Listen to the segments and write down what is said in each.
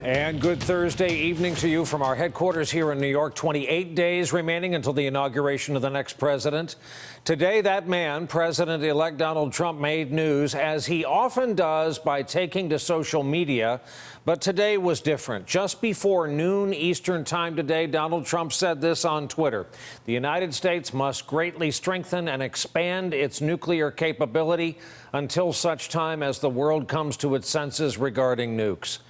And good Thursday evening to you from our headquarters here in New York. 28 days remaining until the inauguration of the next president. Today, that man, President-elect Donald Trump, made news, as he often does, by taking to social media. But today was different. Just before noon Eastern time today, Donald Trump said this on Twitter: "The United States must greatly strengthen and expand its nuclear capability until such time as the world comes to its senses regarding nukes."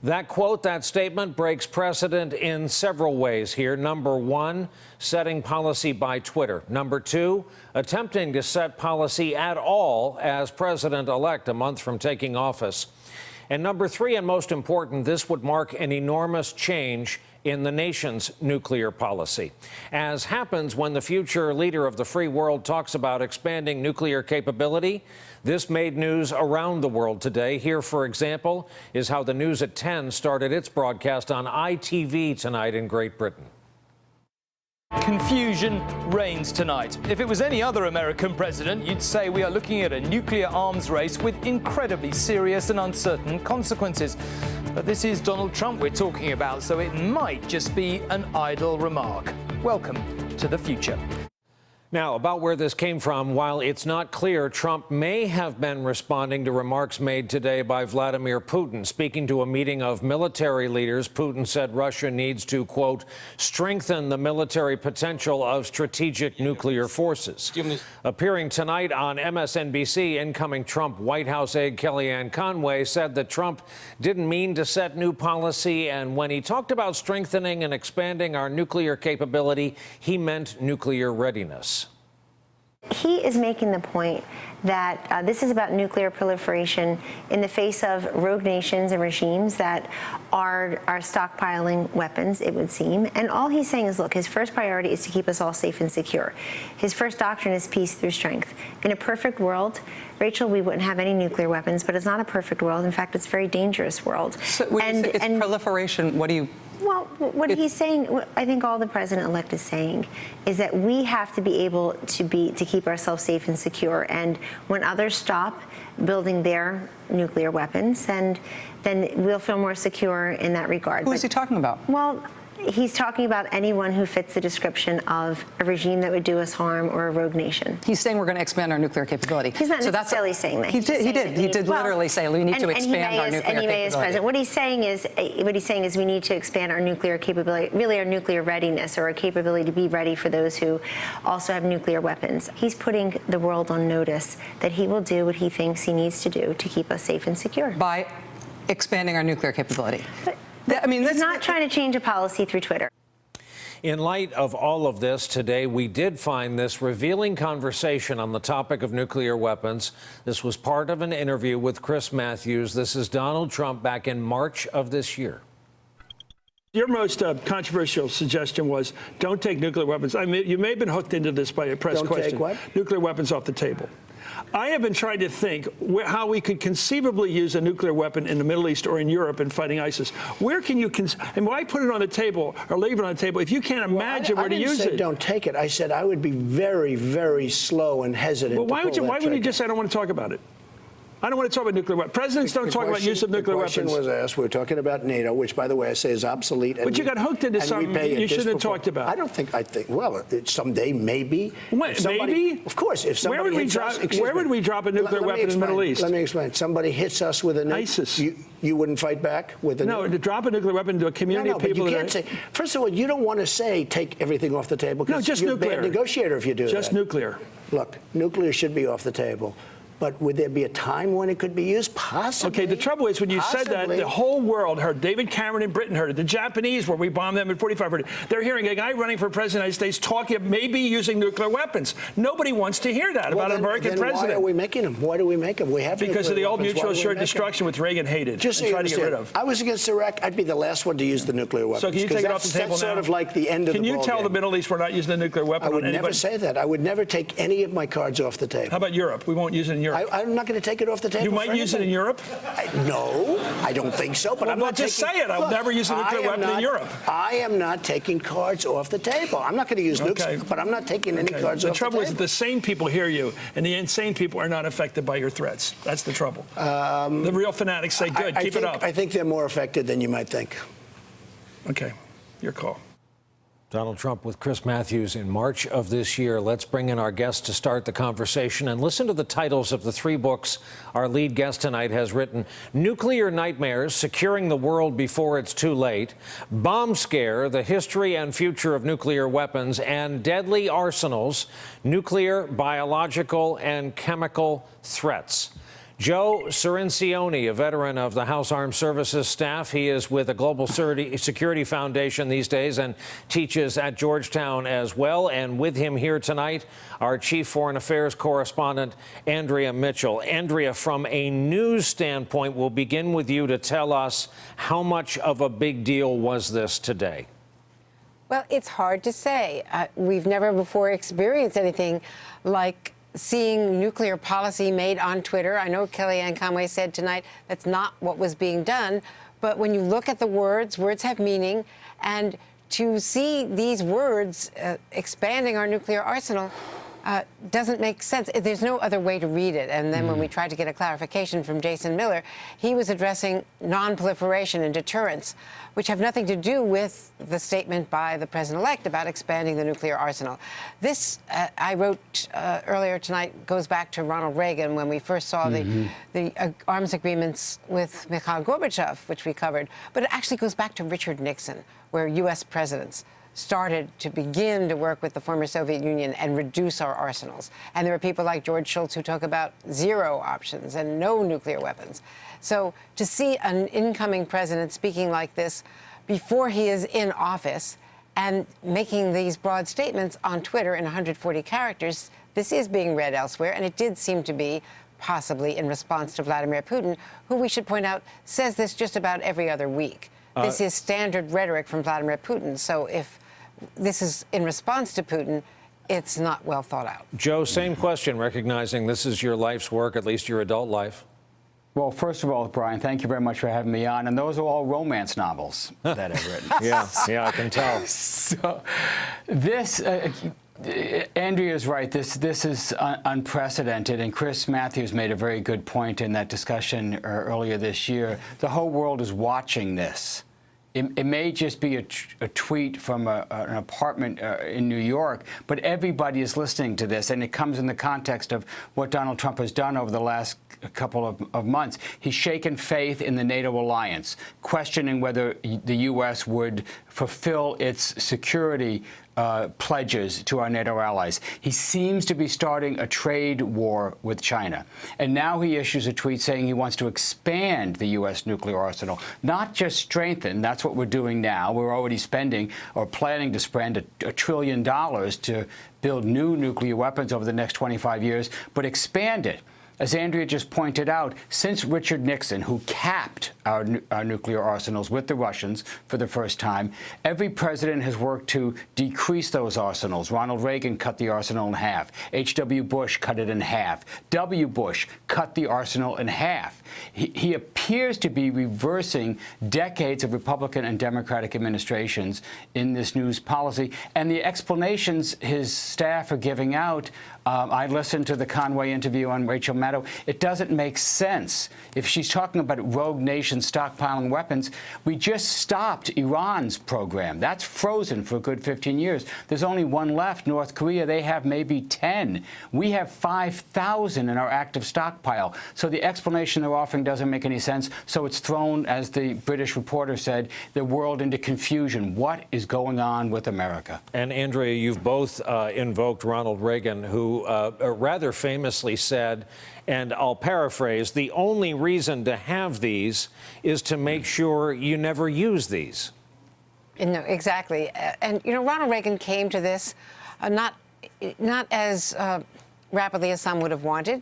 That quote, that statement, breaks precedent in several ways here. Number one, setting policy by Twitter. Number two, attempting to set policy at all as president-elect a month from taking office. And number three, and most important, this would mark an enormous change in the nation's nuclear policy. As happens when the future leader of the free world talks about expanding nuclear capability, this made news around the world today. Here, for example, is how the News at 10 started its broadcast on ITV tonight in Great Britain. Confusion reigns tonight. If it was any other American president, you'd say we are looking at a nuclear arms race with incredibly serious and uncertain consequences. But this is Donald Trump we're talking about, so it might just be an idle remark. Welcome to the future. Now, about where this came from, while it's not clear, Trump may have been responding to remarks made today by Vladimir Putin. Speaking to a meeting of military leaders, Putin said Russia needs to, quote, strengthen the military potential of strategic nuclear forces. Appearing tonight on MSNBC, incoming Trump White House aide Kellyanne Conway said that Trump didn't mean to set new policy, and when he talked about strengthening and expanding our nuclear capability, he meant nuclear readiness. He is making the point that this is about nuclear proliferation in the face of rogue nations and regimes that are stockpiling weapons, it would seem. And all he's saying is, look, his first priority is to keep us all safe and secure. His first doctrine is peace through strength. In a perfect world, Rachel, we wouldn't have any nuclear weapons, but it's not a perfect world. In fact, it's a very dangerous world. So when you say it's proliferation, what do you... Well, what he's saying, I think all the president-elect is saying, is that we have to be able to keep ourselves safe and secure. And when others stop building their nuclear weapons, then we'll feel more secure in that regard. Who is he talking about? Well, he's talking about anyone who fits the description of a regime that would do us harm or a rogue nation. He's saying we're going to expand our nuclear capability. He's not necessarily saying that. He did literally say we need to expand our nuclear capability. As president, what he's saying is we need to expand our nuclear capability, really our nuclear readiness, or our capability to be ready for those who also have nuclear weapons. He's putting the world on notice that he will do what he thinks he needs to do to keep us safe and secure. By expanding our nuclear capability. I mean, he's not trying to change a policy through Twitter. In light of all of this today, we did find this revealing conversation on the topic of nuclear weapons. This was part of an interview with Chris Matthews. This is Donald Trump back in March of this year. Your most controversial suggestion was don't take nuclear weapons. I mean, you may have been hooked into this by a press question. Don't take what? Nuclear weapons off the table. I have been trying to think how we could conceivably use a nuclear weapon in the Middle East or in Europe in fighting ISIS. Where can you and why put it on the table or leave it on the table if you can't imagine where to use it? I didn't say don't take it. I said I would be very, very slow and hesitant. Well, why wouldn't you just say I don't want to talk about it? I don't want to talk about nuclear weapons. Presidents don't talk about use of nuclear weapons. The question was asked. We're talking about NATO, which, by the way, I say is obsolete. But you got hooked into something you shouldn't have talked about. I think, well, someday maybe. Maybe? Of course. If somebody hits us, where would we drop a nuclear weapon in the Middle East? Let me explain. Somebody hits us with a nuke. ISIS. You wouldn't fight back with a nuke? No, to drop a nuclear weapon into a community of people. But you can't say. First of all, you don't want to say take everything off the table. No, just you're nuclear. A bad negotiator if you do that. Just nuclear. Look, nuclear should be off the table. But would there be a time when it could be used? Possibly. Okay, the trouble is when you said that, the whole world heard. David Cameron in Britain heard it. The Japanese, where we bombed them in 45, heard it. They're hearing a guy running for president of the United States talking of maybe using nuclear weapons. Nobody wants to hear that about an American president. Why are we making them? Why do we make them? We have because of the old mutual assured destruction, which Reagan hated. Just and tried to get rid of. I was against Iraq. I'd be the last one to use the nuclear weapons. So can you take it off the table now? That's sort of like the end of the ball game. Can you tell the Middle East we're not using a nuclear weapon? I would never say that. I would never take any of my cards off the table. How about Europe? We won't use it in Europe. Europe. I'm not going to take it off the table. You might use it in Europe? No, I don't think so. But well, I'm not just taking, say it. I'll never use a nuclear weapon in Europe. I am not taking cards off the table. I'm not going to use nukes, but I'm not taking any cards off the table. The trouble is that the sane people hear you, and the insane people are not affected by your threats. That's the trouble. The real fanatics say, good, keep it up. I think they're more affected than you might think. Okay, your call. Donald Trump with Chris Matthews in March of this year. Let's bring in our guest to start the conversation and listen to the titles of the 3 books our lead guest tonight has written. Nuclear Nightmares, Securing the World Before It's Too Late, Bomb Scare, The History and Future of Nuclear Weapons, and Deadly Arsenals, Nuclear, Biological, and Chemical Threats. Joe Cirincione, a veteran of the House Armed Services staff. He is with the Global Security Foundation these days and teaches at Georgetown as well. And with him here tonight, our chief foreign affairs correspondent, Andrea Mitchell. Andrea, from a news standpoint, we'll begin with you to tell us how much of a big deal was this today? Well, it's hard to say. We've never before experienced anything like seeing nuclear policy made on Twitter. I know Kellyanne Conway said tonight that's not what was being done, but when you look at the words have meaning, and to see these words expanding our nuclear arsenal doesn't make sense. There's no other way to read it. And then when we tried to get a clarification from Jason Miller, he was addressing non-proliferation and deterrence, which have nothing to do with the statement by the president-elect about expanding the nuclear arsenal. This, I wrote earlier tonight, goes back to Ronald Reagan when we first saw the arms agreements with Mikhail Gorbachev, which we covered. But it actually goes back to Richard Nixon, where U.S. presidents started to begin to work with the former Soviet Union and reduce our arsenals. And there were people like George Shultz who talk about 0 options and no nuclear weapons. So to see an incoming president speaking like this before he is in office and making these broad statements on Twitter in 140 characters, this is being read elsewhere, and it did seem to be possibly in response to Vladimir Putin, who, we should point out, says this just about every other week. This is standard rhetoric from Vladimir Putin. So if this is in response to Putin, it's not well thought out. Joe, same question, recognizing this is your life's work, at least your adult life. Well, first of all, Brian, thank you very much for having me on. And those are all romance novels that I've written. Yeah, I can tell. So this, Andrea's right. This is unprecedented. And Chris Matthews made a very good point in that discussion earlier this year. The whole world is watching this. It may just be a tweet from an apartment in New York, but everybody is listening to this, and it comes in the context of what Donald Trump has done over the last couple of months. He's shaken faith in the NATO alliance, questioning whether the U.S. would fulfill its security pledges to our NATO allies. He seems to be starting a trade war with China. And now he issues a tweet saying he wants to expand the U.S. nuclear arsenal, not just strengthen. That's what we're doing now. We're already spending or planning to spend $1 trillion to build new nuclear weapons over the next 25 years, but expand it. As Andrea just pointed out, since Richard Nixon, who capped our nuclear arsenals with the Russians for the first time, every president has worked to decrease those arsenals. Ronald Reagan cut the arsenal in half. H.W. Bush cut it in half. W. Bush cut the arsenal in half. He appears to be reversing decades of Republican and Democratic administrations in this news policy. And the explanations his staff are giving out, I listened to the Conway interview on Rachel Maddow. It doesn't make sense. If she's talking about rogue nations stockpiling weapons, we just stopped Iran's program. That's frozen for a good 15 years. There's only one left, North Korea. They have maybe 10. We have 5,000 in our active stockpile. So the explanation they're offering doesn't make any sense. So it's thrown, as the British reporter said, the world into confusion. What is going on with America? And Andrea, you've both invoked Ronald Reagan, who rather famously said, and I'll paraphrase, the only reason to have these is to make sure you never use these. No, exactly. And, you know, Ronald Reagan came to this not as rapidly as some would have wanted,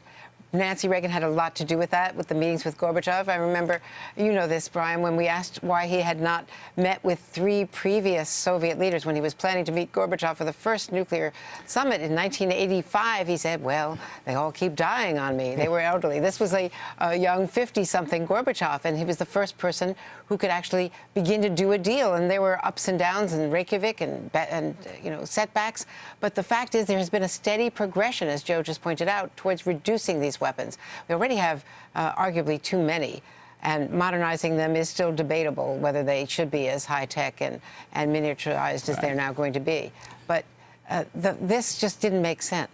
Nancy Reagan had a lot to do with that, with the meetings with Gorbachev. I remember, you know this, Brian, when we asked why he had not met with 3 previous Soviet leaders when he was planning to meet Gorbachev for the first nuclear summit in 1985, he said, well, they all keep dying on me. They were elderly. This was a young 50-something Gorbachev, and he was the first person who could actually begin to do a deal. And there were ups and downs in Reykjavik and you know, setbacks. But the fact is there has been a steady progression, as Joe just pointed out, towards reducing these weapons. We already have arguably too many, and modernizing them is still debatable whether they should be as high-tech and miniaturized as they're now going to be. But this just didn't make sense.